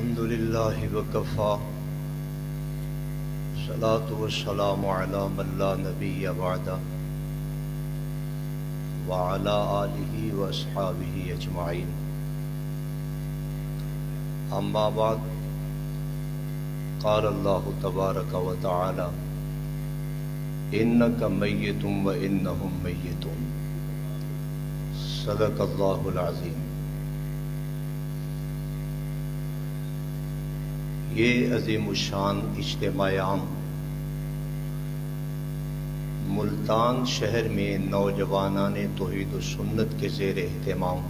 الحمد لله وكفى صلاة والسلام على من لا نبي بعده وعلى آله وأصحابه أجمعين أما بعد قال الله تبارك وتعالى إنك ميت وإنهم ميتون صدق الله العظيم۔ یہ عظیم الشان اجتماع عام ملتان شہر میں نوجوانان توحید و سنت کے زیر اہتمام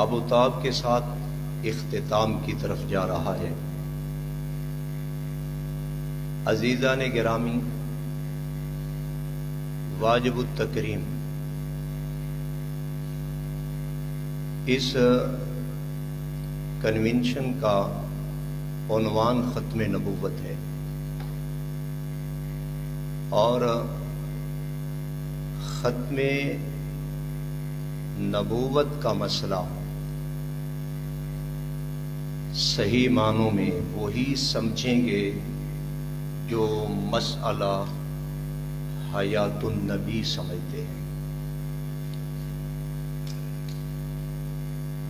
آب و تاب کے ساتھ اختتام کی طرف جا رہا ہے۔ عزیزان گرامی، واجب التکریم اس کنونشن کا عنوان ختم نبوت ہے، اور ختم نبوت کا مسئلہ صحیح معنوں میں وہی سمجھیں گے جو مسئلہ حیات النبی سمجھتے ہیں۔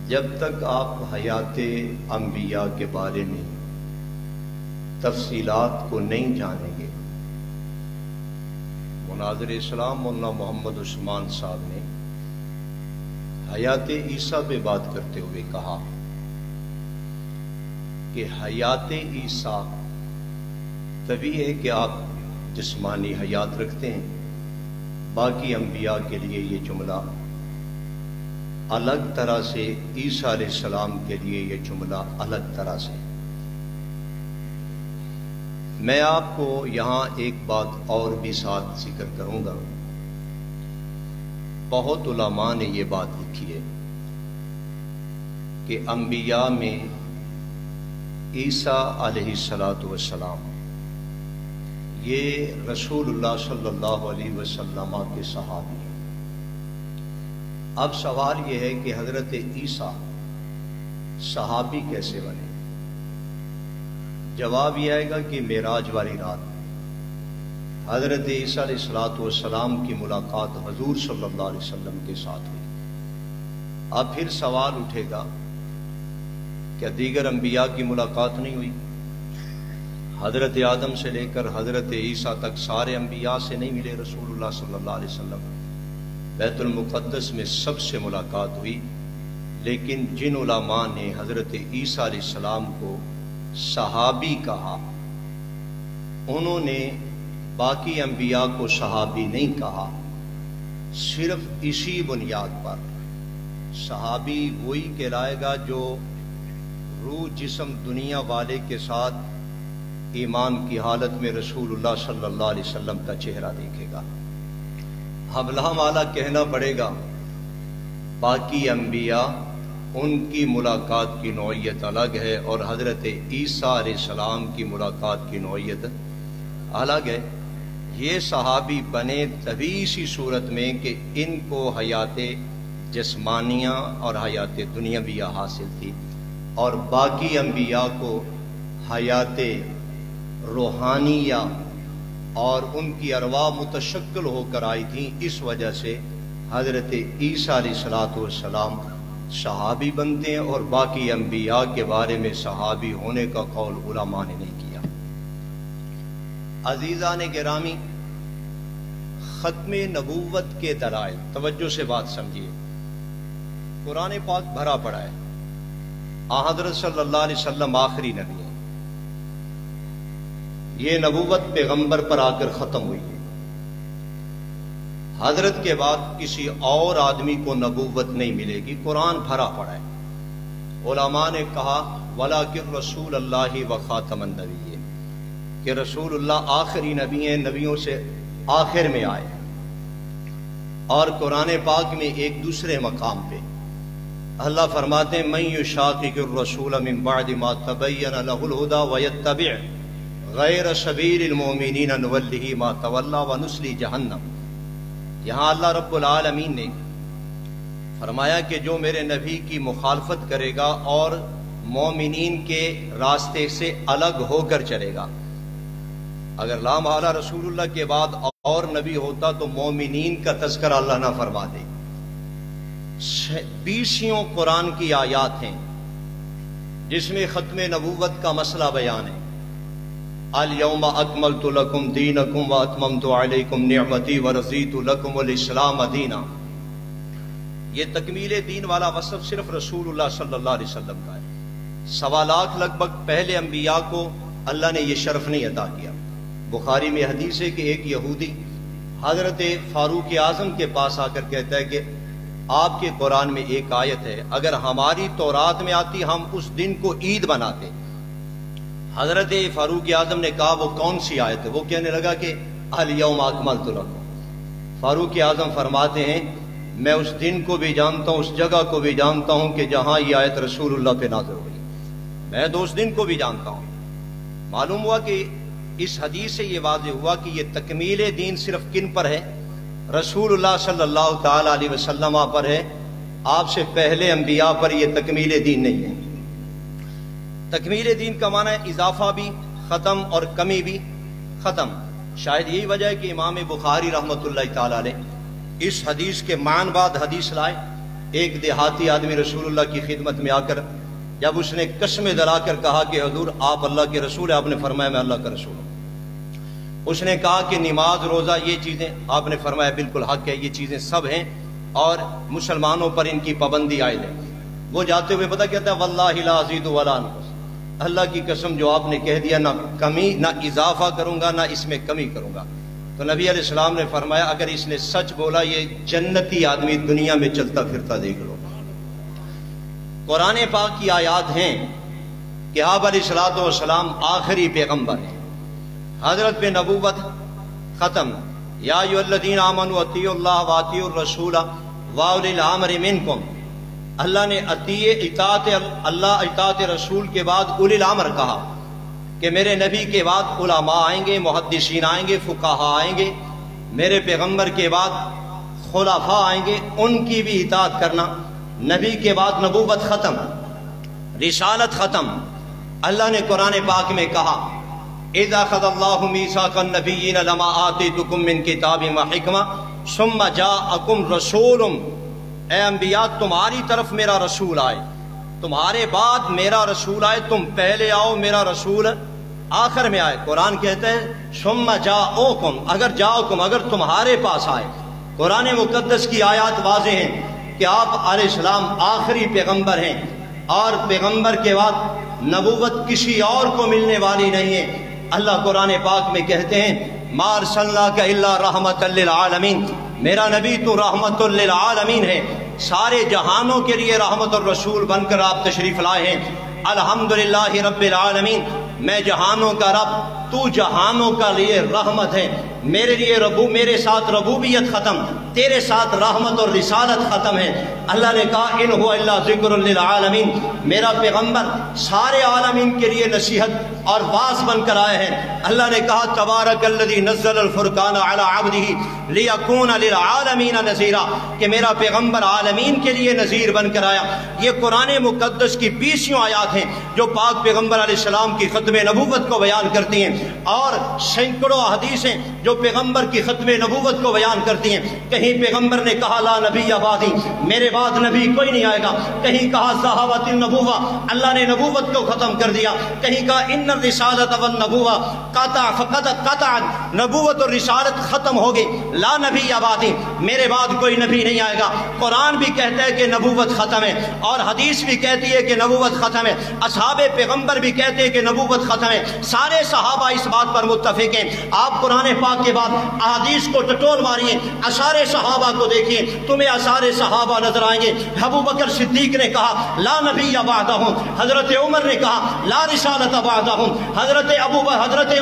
جب تک آپ حیات انبیاء کے بارے میں تفصیلات کو نہیں جانیں گے، مناظر اسلام مولانا محمد عثمان صاحب نے حیات عیسیٰ پہ بات کرتے ہوئے کہا کہ حیات عیسیٰ تبھی ہے کہ آپ جسمانی حیات رکھتے ہیں، باقی انبیاء کے لیے یہ جملہ الگ طرح سے، عیسیٰ علیہ السلام کے لیے یہ جملہ الگ طرح سے۔ میں آپ کو یہاں ایک بات اور بھی ساتھ ذکر کروں گا۔ بہت علماء نے یہ بات لکھی ہے کہ انبیاء میں عیسیٰ علیہ السلام یہ رسول اللہ صلی اللہ علیہ وسلم کے صحابی ہیں۔ اب سوال یہ ہے کہ حضرت عیسیٰ صحابی کیسے بنے؟ جواب یہ آئے گا کہ معراج والی رات حضرت عیسیٰ علیہ السلام کی ملاقات حضور صلی اللہ علیہ وسلم کے ساتھ ہوئی۔ اب پھر سوال اٹھے گا کیا دیگر انبیاء کی ملاقات نہیں ہوئی؟ حضرت آدم سے لے کر حضرت عیسیٰ تک سارے انبیاء سے نہیں ملے رسول اللہ صلی اللہ علیہ وسلم؟ بیت المقدس میں سب سے ملاقات ہوئی، لیکن جن علماء نے حضرت عیسیٰ علیہ السلام کو صحابی کہا، انہوں نے باقی انبیاء کو صحابی نہیں کہا۔ صرف اسی بنیاد پر صحابی وہی کہلائے گا جو روح جسم دنیا والے کے ساتھ ایمان کی حالت میں رسول اللہ صلی اللہ علیہ وسلم کا چہرہ دیکھے گا۔ اب لامالا کہنا پڑے گا باقی انبیاء ان کی ملاقات کی نوعیت الگ ہے، اور حضرت عیسیٰ علیہ السلام کی ملاقات کی نوعیت الگ ہے۔ یہ صحابی بنے تبھی اسی صورت میں کہ ان کو حیات جسمانیہ اور حیات دنیاویہ حاصل تھی، اور باقی انبیاء کو حیات روحانیہ اور ان کی ارواح متشکل ہو کر آئی تھیں۔ اس وجہ سے حضرت عیسیٰ علیہ السلام صحابی بنتے ہیں، اور باقی انبیاء کے بارے میں صحابی ہونے کا قول علماء نے نہیں کیا۔ عزیزان گرامی، ختم نبوت کے دلائل، توجہ سے بات سمجھیے۔ قرآن پاک بھرا پڑا ہے، حضرت صلی اللہ علیہ وسلم آخری نبی ہیں، یہ نبوت پیغمبر پر آ کر ختم ہوئی ہے۔ حضرت کے بعد کسی اور آدمی کو نبوت نہیں ملے گی، قرآن بھرا پڑا ہے۔ علماء نے کہا وَلَٰكِن رسول اللہ وخاتم النبیین، کہ رسول اللہ آخری نبی ہیں، نبیوں سے آخر میں آئے ہیں۔ اور قرآن پاک میں ایک دوسرے مقام پہ اللہ فرماتے ہیں مَن یُشَاقِقِ الرَّسُولَ مِن بَعْدِ مَا تَبَيَّنَ لَهُ الْهُدَىٰ وَيَتَّبِعْ غیر سبیل المؤمنین نولہ ما تولی ونصلی جہنم۔ یہاں اللہ رب العالمین نے فرمایا کہ جو میرے نبی کی مخالفت کرے گا اور مومنین کے راستے سے الگ ہو کر چلے گا، اگر لا محالہ رسول اللہ کے بعد اور نبی ہوتا تو مومنین کا تذکرہ اللہ نہ فرما دے۔ 20 قرآن کی آیات ہیں جس میں ختم نبوت کا مسئلہ بیان ہے۔ الیوم اکملت لکم دینکم واتممت علیکم نعمتی ورضیت لکم الاسلام دینا۔ یہ تکمیل دین والا وصف صرف رسول اللہ صلی اللہ علیہ وسلم کا ہے۔ 1.25 لاکھ لگ بھگ پہلے انبیاء کو اللہ نے یہ شرف نہیں عطا کیا۔ بخاری میں حدیث ہے کہ ایک یہودی حضرت فاروق اعظم کے پاس آ کر کہتا ہے کہ آپ کے قرآن میں ایک آیت ہے، اگر ہماری تورات میں آتی ہم اس دن کو عید بناتے۔ حضرت فاروق اعظم نے کہا وہ کون سی آیت ہے؟ وہ کہنے لگا کہ الیوم اکملت لکم۔ فاروق اعظم فرماتے ہیں میں اس دن کو بھی جانتا ہوں، اس جگہ کو بھی جانتا ہوں کہ جہاں یہ آیت رسول اللہ پہ نازل ہوئی، میں تو اس دن کو بھی جانتا ہوں۔ معلوم ہوا کہ اس حدیث سے یہ واضح ہوا کہ یہ تکمیل دین صرف کن پر ہے؟ رسول اللہ صلی اللہ تعالی علیہ وسلم پر ہے، آپ سے پہلے انبیاء پر یہ تکمیل دین نہیں ہے۔ تکمیل دین کا معنی ہے اضافہ بھی ختم اور کمی بھی ختم۔ شاید یہی وجہ ہے کہ امام بخاری رحمۃ اللہ تعالی علیہ اس حدیث کے معنی بعد حدیث لائے۔ ایک دیہاتی آدمی رسول اللہ کی خدمت میں آ کر جب اس نے قسمیں دلا کر کہا کہ حضور آپ اللہ کے رسول ہیں، آپ نے فرمایا میں اللہ کا رسول ہوں۔ اس نے کہا کہ نماز روزہ یہ چیزیں، آپ نے فرمایا بالکل حق ہے، یہ چیزیں سب ہیں اور مسلمانوں پر ان کی پابندی عائد ہے۔ وہ جاتے ہوئے پتہ کہتا ہے واللہ لا ازید ولا انقص، اللہ کی قسم جو آپ نے کہہ دیا نہ کمی نہ اضافہ کروں گا نہ اس میں کمی کروں گا۔ تو نبی علیہ السلام نے فرمایا اگر اس نے سچ بولا یہ جنتی آدمی دنیا میں چلتا پھرتا دیکھ لو۔ قرآن پاک کی آیات ہیں کہ آپ علیہ الصلوۃ والسلام آخری پیغمبر ہیں، حضرت پہ نبوت ختم۔ یا ایھا الذین آمنوا اطیعوا اللہ واطیعوا الرسول واولی الامر منکم، اللہ نے اطاعت اللہ اطاعت رسول کے بعد اولی الامر کہا کہ میرے نبی کے بعد علماء آئیں گے، محدثین آئیں گے، فقہاء آئیں گے، میرے پیغمبر کے بعد خلفاء آئیں گے، ان کی بھی اطاعت کرنا۔ نبی کے بعد نبوت ختم، رسالت ختم۔ اللہ نے قرآن پاک میں کہا اذا اخذ اللہ میثاق النبیین لما آتیتکم من کتاب وحکمہ ثم جاءکم رسول، اے انبیاء تمہاری طرف میرا رسول آئے، تمہارے بعد میرا رسول آئے، تم پہلے آؤ میرا رسول آخر میں آئے۔ قرآن کہتا ہے ثم جاءکم، اگر تمہارے پاس آئے۔ قرآن مقدس کی آیات واضح ہیں کہ آپ علیہ السلام آخری پیغمبر ہیں اور پیغمبر کے بعد نبوت کسی اور کو ملنے والی نہیں ہے۔ اللہ قرآن پاک میں کہتے ہیں ما ارسلناک الا رحمۃ للعالمین، میرا نبی تو رحمت للعالمین ہے، سارے جہانوں کے لیے رحمت الرسول بن کر آپ تشریف لائے ہیں۔ الحمدللہ رب العالمین، میں جہانوں کا رب، تو جہانوں کا لیے رحمت ہے۔ میرے لیے میرے ساتھ ربوبیت ختم، تیرے ساتھ رحمت اور رسالت ختم ہے۔ اللہ نے کہا ان هو الا ذکر للعالمین، میرا پیغمبر سارے عالمین کے لیے نصیحت اور واعظ بن کر آئے ہیں۔ اللہ نے کہا تبارک الذی نزل الفرقان علی عبدہ لیکون للعالمین نذیرا، کہ میرا پیغمبر عالمین کے لیے نذیر بن کر آیا۔ یہ قرآن مقدس کی 20 آیات ہیں جو پاک پیغمبر علیہ السلام کی ختم نبوت کو بیان کرتی ہیں، اور سینکڑوں حدیثیں جو پیغمبر کی ختم نبوت کو بیان کرتی ہیں۔ کہیں پیغمبر نے کہا لا نبی بعدی، میرے بعد نبی کوئی نہیں آئے گا، کہیں کہا ذہبت النبوہ، اللہ نے نبوت کو ختم کر دیا، کہیں کہا ان الرسالۃ والنبوہ قطع فقد قطع، نبوت اور رسالت ختم ہو گئی، لا نبی بعدی، میرے بعد کوئی نبی نہیں آئے گا۔ قرآن بھی کہتا ہے کہ نبوت ختم ہے، اور حدیث بھی کہتی ہے کہ نبوت ختم ہے، اصحاب پیغمبر بھی کہتے ہیں کہ نبوت ختم ہے، سارے صحابہ اس بات پر متفق ہیں۔ آپ قرآن پاک کے بعد احادیث کو ٹٹول ماریے، اشعار صحابہ کو دیکھیے، تمہیں اشعار صحابہ نظر آئیں گے۔ ابو بکر صدیق نے کہا لا نبی بعدہ، حضرت عمر نے کہا لا رسالت بعدہ، حضرت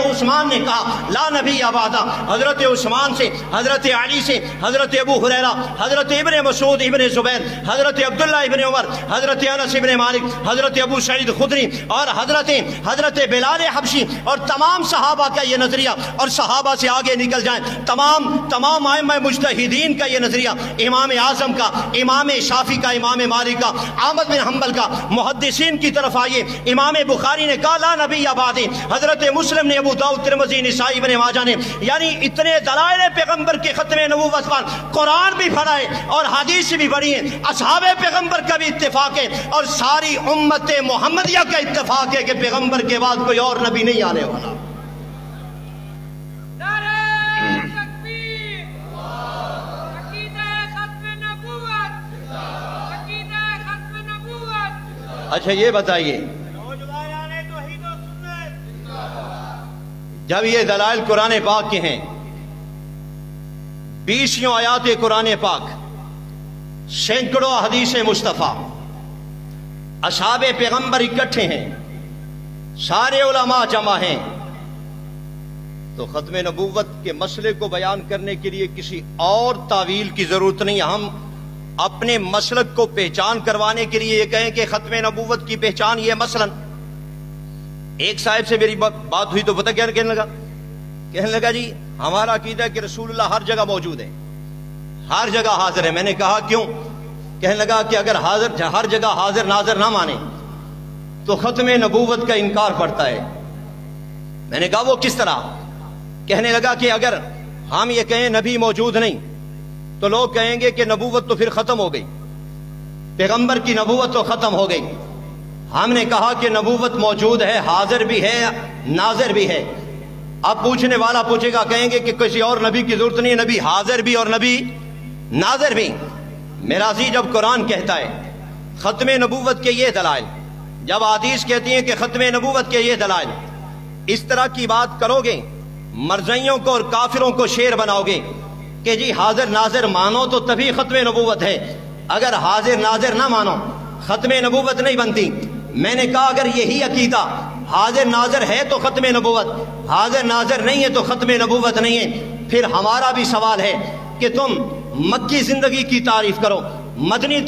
عثمان نے کہا لا نبی بعدہ، حضرت عثمان سے، حضرت علی سے، حضرت ابو ہریرہ، حضرت ابن مسعود ابن زبیر، حضرت عبداللہ ابن عمر، حضرت انس ابن مالک، حضرت ابو سعید خدری اور حضرت بلال حبشی، اور تمام صحابہ کا یہ نظریہ، اور صحابہ سے آگے نکل جائیں تمام ائمہ مجتہدین کا یہ نظریہ، امام اعظم کا، امام شافعی کا، امام مالک کا، احمد بن حنبل کا، محدثین کی طرف آئیے۔ امام بخاری نے کہا لا نبی بعدی، حضرت مسلم نے، ابو داؤد، ترمذی، نسائی، ابن ماجہ نے، یعنی اتنے دلائل پیغمبر کے ختم نبوت پر قرآن بھی پڑھا ہے اور حدیث بھی پڑھی ہے، اصحاب پیغمبر کا بھی اتفاق ہے اور ساری امت محمدیہ کا اتفاق ہے کہ پیغمبر کے بعد کوئی اور نبی نہیں آنے والا۔ اچھا یہ بتائیے، جب یہ دلائل قرآن پاک کے ہیں، 20 آیات قرآن پاک، سینکڑوں حدیث مصطفیٰ، اصحاب پیغمبر اکٹھے ہیں، سارے علماء جمع ہیں، تو ختم نبوت کے مسئلے کو بیان کرنے کے لیے کسی اور تعویل کی ضرورت نہیں۔ ہم اپنے مسلک کو پہچان کروانے کے لیے یہ کہیں کہ ختم نبوت کی پہچان یہ مثلا، ایک صاحب سے میری بات ہوئی تو پتہ کیا کہنے لگا جی ہمارا عقیدہ ہے کہ رسول اللہ ہر جگہ موجود ہے، ہر جگہ حاضر ہے۔ میں نے کہا کیوں؟ کہنے لگا کہ اگر ہر جگہ حاضر ناظر نہ مانے تو ختم نبوت کا انکار پڑتا ہے۔ میں نے کہا وہ کس طرح؟ کہنے لگا کہ اگر ہم یہ کہیں نبی موجود نہیں تو لوگ کہیں گے کہ نبوت تو پھر ختم ہو گئی، پیغمبر کی نبوت تو ختم ہو گئی۔ ہم نے کہا کہ نبوت موجود ہے، حاضر بھی ہے، ناظر بھی ہے۔ اب پوچھنے والا پوچھے گا، کہیں گے کہ کسی اور نبی کی ضرورت نہیں ہے، نبی حاضر بھی اور نبی ناظر بھی۔ میرا عزیز، جب قرآن کہتا ہے ختم نبوت کے یہ دلائل، جب حدیث کہتی ہیں کہ ختم نبوت کے یہ دلائل، اس طرح کی بات کرو گے، مرزائیوں کو اور کافروں کو شیر بناؤ گے کہ جی حاضر ناظر مانو تو تبھی ختم نبوت ہے، اگر حاضر ناظر نہ مانو ختم نبوت نہیں بنتی۔ میں نے کہا اگر یہی عقیدہ حاضر ناظر ہے تو ختم نبوت، حاضر ناظر نہیں ہے تو ختم نبوت نہیں ہے، پھر ہمارا بھی سوال ہے کہ تم مکی زندگی کی تعریف کرو، مدنی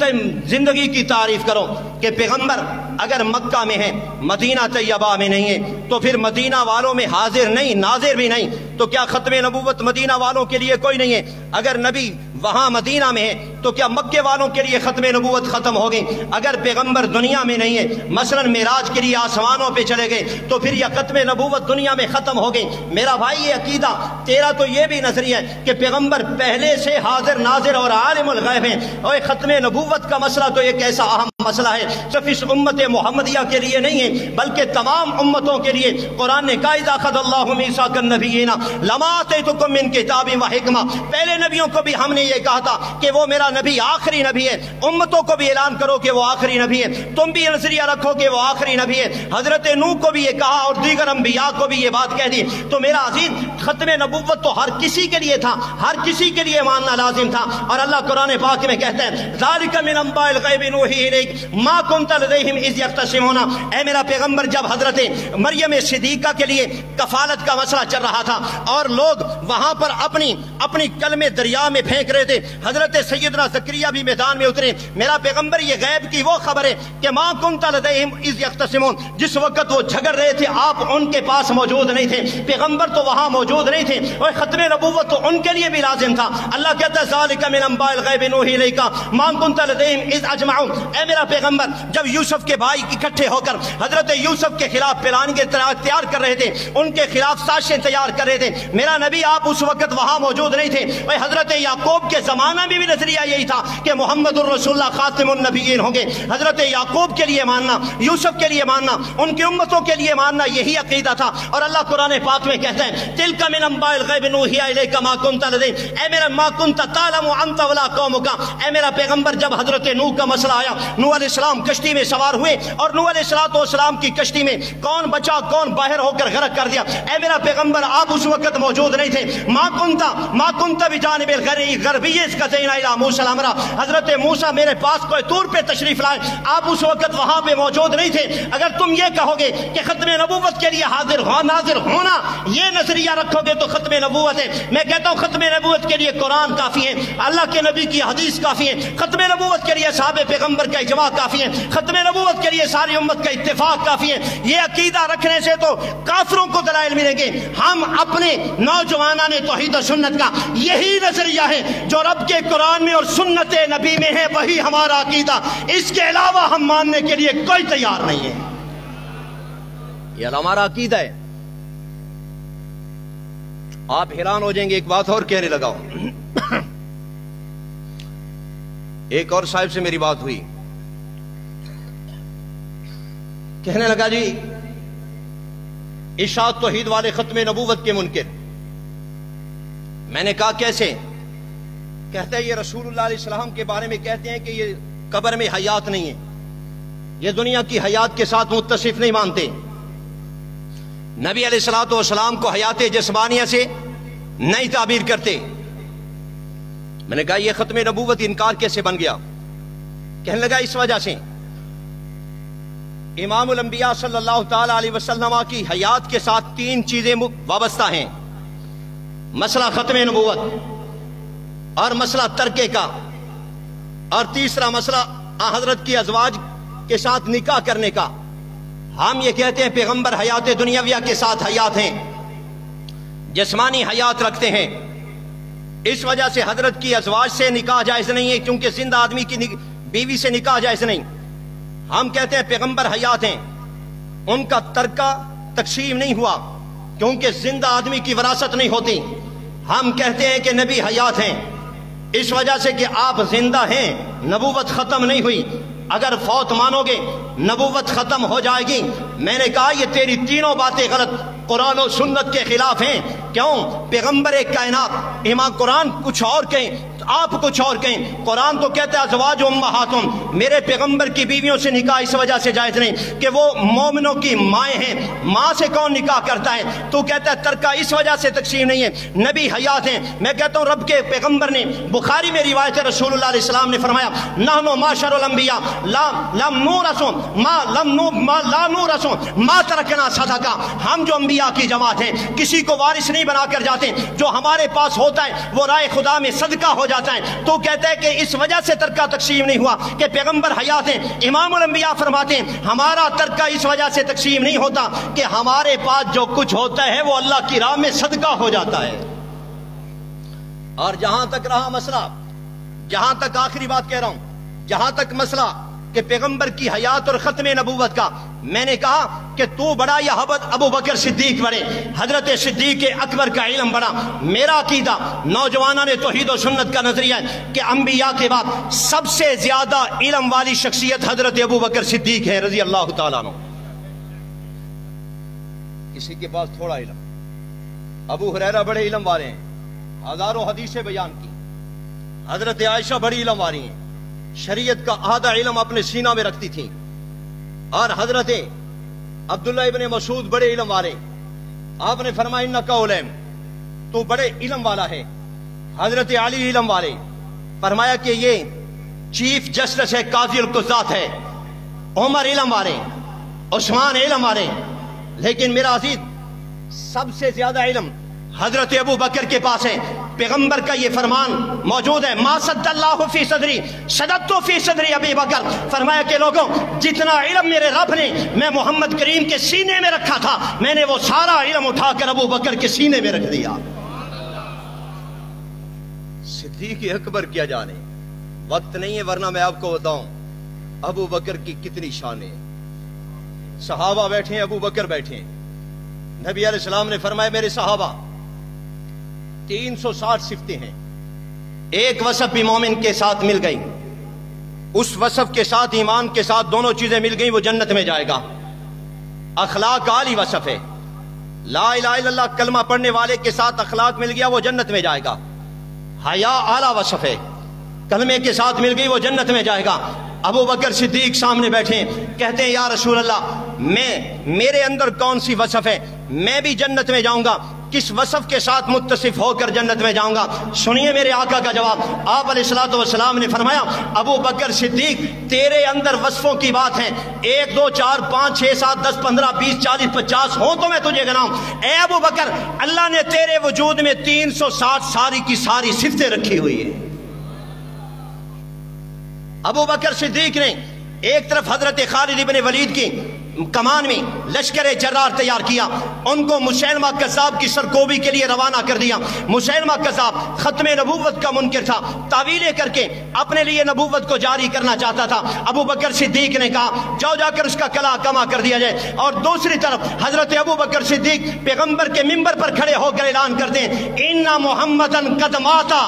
زندگی کی تعریف کرو کہ پیغمبر اگر مکہ میں ہے، مدینہ طیبہ میں نہیں ہے، تو پھر مدینہ والوں میں حاضر نہیں ناظر بھی نہیں، تو کیا ختم نبوت مدینہ والوں کے لیے کوئی نہیں ہے؟ اگر نبی وہاں مدینہ میں ہے تو کیا مکے والوں کے لیے ختم نبوت ختم ہو گئی؟ اگر پیغمبر دنیا میں نہیں ہے، مثلا معراج کے لیے آسمانوں پہ چلے گئے، تو پھر یہ ختم نبوت دنیا میں ختم ہو گئی؟ میرا بھائی یہ عقیدہ تیرا تو یہ بھی نظریہ ہے کہ پیغمبر پہلے سے حاضر ناظر اور عالم الغیب ہیں، اور ختم نبوت کا مسئلہ تو ایک ایسا اہم مسئلہ ہے صرف اس امت محمدیہ کے لیے نہیں ہے بلکہ تمام امتوں کے لیے۔ قرآن نے کہا اذا اخذ اللہ میثاق النبیین لما آتیتکم من کتاب و حکمہ، پہلے نبیوں کو بھی ہم نے یہ کہا تھا کہ وہ میرا نبی آخری نبی ہے، امتوں کو بھی اعلان کرو کہ وہ آخری نبی ہے، تم بھی نظریہ رکھو کہ وہ آخری نبی ہے۔ حضرت نوح کو بھی یہ کہا اور دیگر انبیاء کو بھی یہ بات کہہ دی۔ تو میرا عزیز، ختم نبوت تو ہر کسی کے لیے تھا، ہر کسی کے لیے ماننا لازم تھا، اور اللہ قرآن پاک میں کہتا ہے ذالک من انباء الغیب نوحیہ الیک ما کنت لدیہم اذ یختصمون۔ اے میرا پیغمبر، جب حضرت مریم صدیقہ کے لیے کفالت کا مسئلہ چل رہا تھا اور لوگ وہاں پر اپنی کلمے دریا میں پھینک رہے تھے، حضرت سیدنا زکریا بھی میدان میں اترے۔ میرا پیغمبر، یہ غیب کی وہ خبر ہے کہ ما کنت لدیہم اذ یختصمون، جس وقت وہ جھگڑ رہے تھے آپ ان کے پاس موجود نہیں تھے، پیغمبر تو وہاں موجود نہیں تھے، اور ختم نبوت تو ان کے لیے بھی لازم تھا۔ اللہ کہتا ہے ذالک من انباء الغیب نوحی الیک ما کنت لدیہم اذ اجمعوا۔ اے میرا پیغمبر، جب یوسف کے بھائی اکٹھے ہو کر حضرت یوسف کے خلاف پلان کے تیار کر رہے تھے، ان کے خلاف سازشیں تیار کر رہے تھے، میرا نبی آپ اس وقت وہاں موجود نہیں تھے۔ اور حضرت یعقوب کے زمانہ میں بھی نظریہ یہی تھا کہ محمد الرسول اللہ خاتم النبیین ہوں گے۔ حضرت یعقوب کے لیے ماننا، یوسف کے لیے ماننا، ان کی امتوں کے لیے ماننا، یہی عقیدہ تھا۔ اور اللہ قرآن پاک میں کہتا ہے تلک من انباء الغیب نوحی الیک ما کنت لدیہم، اے میرا ما کنت تعلم انت ولا قومک۔ اے میرا پیغمبر، جب حضرت نوح کا مسئلہ آیا، نوح علیہ السلام کشتی میں سوار ہوئے اور نوح علیہ السلام کی کشتی میں کون بچا کون باہر ہو کر غرق کر دیا، اے میرا پیغمبر آپ اس وقت موجود نہیں تھے۔ ما کنت بجانب الغربی اذ الی موسیٰ الامر، حضرت موسیٰ میرے پاس کوئی طور پہ تشریف لائے، آپ اس وقت وہاں پہ موجود نہیں تھے۔ اگر تم یہ کہو گے کہ ختم نبوت کے لیے حاضر ناظر ہونا یہ نظریہ رکھو گے تو ختم نبوت ہے۔ میں کہتا ہوں ختم نبوت کے لیے قرآن کافی ہے، اللہ کے نبی کی حدیث کافی ہے، ختم نبوت کے لیے صحابہ پیغمبر کا اجماع کافی ہے، ختم نبوت کے لیے ساری امت کا اتفاق کافی ہے۔ یہ عقیدہ رکھنے سے تو کافروں کو دلائل ملیں گے، ہم اپنے نوجوانان توحید و سنت کا یہی نظریہ ہے جو رب کے قرآن میں اور سنت نبی میں ہے وہی ہمارا عقیدہ، اس کے علاوہ ہم ماننے کے لیے کوئی تیار نہیں ہے۔ یہ ہمارا عقیدہ ہے۔ آپ حیران ہو جائیں گے، ایک بات اور کہنے لگا ہوں۔ ایک اور صاحب سے میری بات ہوئی، کہنے لگا جی اشاعت توحید والے ختم نبوت کے منکر۔ میں نے کہا کیسے؟ کہتا ہے یہ رسول اللہ علیہ السلام کے بارے میں کہتے ہیں کہ یہ قبر میں حیات نہیں ہے، یہ دنیا کی حیات کے ساتھ متصف نہیں مانتے، نبی علیہ الصلوۃ والسلام کو حیات جسمانیہ سے نہیں تعبیر کرتے۔ میں نے کہا یہ ختم نبوت انکار کیسے بن گیا؟ کہنے لگا اس وجہ سے امام الانبیاء صلی اللہ تعالی علیہ وسلم کی حیات کے ساتھ تین چیزیں وابستہ ہیں، مسئلہ ختم نبوت، اور مسئلہ ترکے کا، اور تیسرا مسئلہ حضرت کی ازواج کے ساتھ نکاح کرنے کا۔ ہم یہ کہتے ہیں پیغمبر حیات دنیاویہ کے ساتھ حیات ہیں، جسمانی حیات رکھتے ہیں، اس وجہ سے حضرت کی ازواج سے نکاح جائز نہیں ہے، کیونکہ زندہ آدمی کی بیوی سے نکاح جائز نہیں۔ ہم کہتے ہیں پیغمبر حیات ہیں، ان کا ترکہ تقسیم نہیں ہوا کیونکہ زندہ آدمی کی وراثت نہیں ہوتی۔ ہم کہتے ہیں کہ نبی حیات ہیں اس وجہ سے کہ آپ زندہ ہیں، نبوت ختم نہیں ہوئی، اگر فوت مانو گے نبوت ختم ہو جائے گی۔ میں نے کہا یہ تیری تینوں باتیں غلط، قرآن و سنت کے خلاف ہیں۔ کیوں؟ پیغمبر کائنات، امام قرآن کچھ اور کہیں، آپ کچھ اور کہیں۔ قرآن تو کہتا ہے ازواج امہاتہم، میرے پیغمبر کی بیویوں سے نکاح اس وجہ سے جائز نہیں کہ وہ مومنوں کی مائیں ہیں، ماں سے کون نکاح کرتا ہے؟ تو کہتا ہے ترکہ اس وجہ سے تقسیم نہیں ہے، نبی حیات ہیں۔ میں کہتا ہوں رب کے پیغمبر نے، بخاری میں روایت ہے، رسول اللہ علیہ السلام نے فرمایا نحن معاشر الانبیاء لم نورث ما ترکنا صدقہ، ہم جو انبیاء کی جماعت ہیں کسی کو وارث نہیں بنا کر جاتے، جو ہمارے پاس ہوتا ہے وہ رائے خدا میں صدقہ ہو جاتا ہے۔ تو کہتا ہے کہ اس وجہ سے ترکہ تقسیم نہیں ہوا کہ پیغمبر حیات ہیں۔ امام الانبیاء فرماتے ہیں ہمارا ترکہ اس وجہ سے تقسیم نہیں ہوتا کہ ہمارے پاس جو کچھ ہوتا ہے وہ اللہ کی راہ میں صدقہ ہو جاتا ہے۔ اور جہاں تک رہا مسئلہ، جہاں تک آخری بات کہہ رہا ہوں، جہاں تک مسئلہ کہ پیغمبر کی حیات اور ختم نبوت کا، میں نے کہا کہ تو بڑا یا ابو بکر صدیق بڑے، حضرت صدیق اکبر کا علم بڑا۔ میرا عقیدہ نوجوانان توحید و سنت کا نظریہ ہے کہ انبیاء کے بعد سب سے زیادہ علم والی شخصیت حضرت ابو بکر صدیق ہے رضی اللہ تعالیٰ عنہ۔ کسی کے پاس تھوڑا علم، ابو ہریرہ بڑے علم والے ہیں، ہزاروں حدیثیں بیان کی، حضرت عائشہ بڑی علم والی ہیں، شریعت کا آدھا علم اپنے سینہ میں رکھتی تھیں، اور حضرت عبداللہ ابن مسعود بڑے علم والے، آپ نے فرمایا انکا علم، تو بڑے علم والا ہے۔ حضرت علی علم والے، فرمایا کہ یہ چیف جسٹس ہے، قاضی القضات ہے۔ عمر علم والے، عثمان علم والے، لیکن میرا عزیز سب سے زیادہ علم حضرت ابو بکر کے پاس ہے۔ پیغمبر کا یہ فرمان موجود ہے، ما صد اللہ فی صدری صدقت فی صدری ابی بکر، فرمایا کہ لوگوں جتنا علم میرے رب نے میں محمد کریم کے سینے میں رکھا تھا، میں نے وہ سارا علم اٹھا کر ابو بکر کے سینے میں رکھ دیا۔ صدیق اکبر کیا جانے، وقت نہیں ہے ورنہ میں آپ کو بتاؤں ابو بکر کی کتنی شانیں۔ صحابہ بیٹھے ہیں، ابو بکر بیٹھے ہیں، نبی علیہ السلام نے فرمایا میرے صحابہ 360 صفتیں ہیں، ایک وصف بھی مومن کے ساتھ مل گئی، اس وصف کے ساتھ ایمان کے ساتھ دونوں چیزیں مل گئی وہ جنت میں جائے گا۔ اخلاق عالی وصف ہے، لا الہ الا اللہ کلمہ پڑھنے والے کے ساتھ اخلاق مل گیا وہ جنت میں جائے گا۔ حیا اعلیٰ وصف ہے، کلمے کے ساتھ مل گئی وہ جنت میں جائے گا۔ ابو بکر صدیق سامنے بیٹھے کہتے ہیں یا رسول اللہ میرے اندر کون سی وصف ہے، میں بھی جنت میں جاؤں گا، کس وصف کے ساتھ متصف ہو کر جنت میں جاؤں گا؟ سنیے میرے آقا کا جواب۔ آپ علیہ الصلوۃ والسلام نے فرمایا ابو بکر صدیق تیرے اندر وصفوں کی بات ہے، 1 2 4 5 6 7 10 15 20 40 50 ہوں تو میں تجھے گناؤں۔ اے ابو بکر اللہ نے تیرے وجود میں 360 ساری کی ساری صفتیں رکھی ہوئی ہیں۔ ابو بکر صدیق نے ایک طرف حضرت خالد ابن ولید کی کمان میں لشکر جرار تیار کیا، ان کو مسیلمہ کذاب کی سرکوبی کے لیے روانہ کر دیا۔ مسیلمہ کذاب ختم نبوت کا منکر تھا، تعویلیں کر کے اپنے لیے نبوت کو جاری کرنا چاہتا تھا۔ ابو بکر صدیق نے کہا جاؤ جا کر اس کا کلا کما کر دیا جائے، اور دوسری طرف حضرت ابو بکر صدیق پیغمبر کے منبر پر کھڑے ہو کر اعلان کر دیں ان محمدن قد ماتا،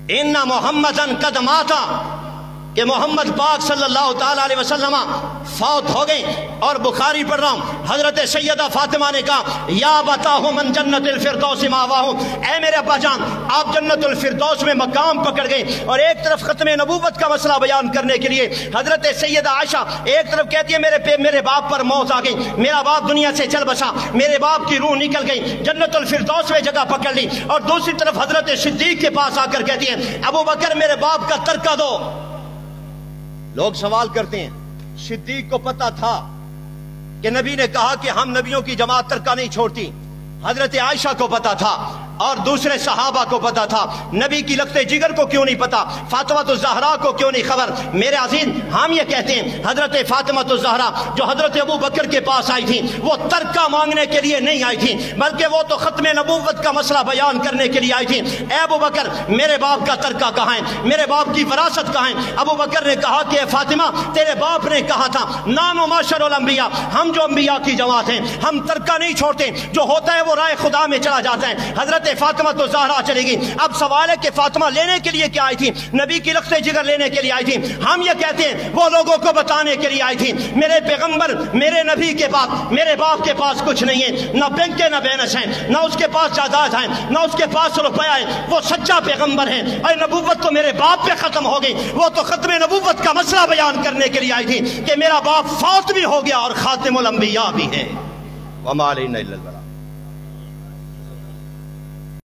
ان محمدن قد ماتا، کہ محمد پاک صلی اللہ تعالیٰ علیہ وسلم فوت ہو گئے۔ اور بخاری پڑھ رہا ہوں، حضرت سیدہ فاطمہ نے کہا یا بتاہو من جنت الفردوس ماواہو، اے میرے ابا جان آپ جنت الفردوس میں مقام پکڑ گئے۔ اور ایک طرف ختم نبوت کا مسئلہ بیان کرنے کے لیے حضرت سیدہ عائشہ ایک طرف کہتی ہے میرے باپ پر موت آ گئی، میرا باپ دنیا سے چل بسا، میرے باپ کی روح نکل گئی، جنت الفردوس میں جگہ پکڑ لی۔ اور دوسری طرف حضرت صدیق کے پاس آ کر کہتی ہے ابو بکر میرے باپ کا ترکہ دو۔ لوگ سوال کرتے ہیں صدیق کو پتا تھا کہ نبی نے کہا کہ ہم نبیوں کی جماعت ترکہ نہیں چھوڑتی، حضرت عائشہ کو پتا تھا اور دوسرے صحابہ کو پتا تھا، نبی کی لختے جگر کو کیوں نہیں پتا، فاطمہ الزہرا کو کیوں نہیں خبر؟ میرے عزیز ہم یہ کہتے ہیں حضرت فاطمہ الزہرا جو حضرت ابو بکر کے پاس آئی تھی وہ ترکہ مانگنے کے لیے نہیں آئی تھی، بلکہ وہ تو ختم نبوت کا مسئلہ بیان کرنے کے لیے آئی تھی۔ اے ابو بکر میرے باپ کا ترکہ کہاں ہے، میرے باپ کی وراثت کہاں ہے؟ ابو بکر نے کہا کہ فاطمہ تیرے باپ نے کہا تھا نان و معاشر الانبیاء، ہم جو انبیاء کی جماعت ہیں ہم ترکہ نہیں چھوڑتے، جو ہوتا ہے وہ رائے خدا میں چلا جاتا ہے۔ حضرت فاطمہ تو زہرا چلے گی۔ اب سوال ہے کہ فاطمہ لینے کے لیے کیا آئی تھی؟ نبی کی لخت جگر لینے کے لیے آئی تھی۔ ہم یہ کہتے ہیں وہ لوگوں کو بتانے کے لیے آئی تھی میرے پیغمبر میرے نبی کے پاس میرے باپ کے پاس کچھ نہیں ہے، نہ بینک نہ بینس ہیں، نہ اس کے پاس جائیداد ہیں، نہ اس کے پاس روپیہ ہے، وہ سچا پیغمبر ہیں۔ اور نبوت تو میرے باپ پہ ختم ہو گئی، وہ تو ختم نبوت کا مسئلہ بیان کرنے کے لیے آئی تھی کہ میرا باپ فوت بھی ہو گیا اور خاتم الانبیاء بھی ہے۔ وما علینا الا البلاغ۔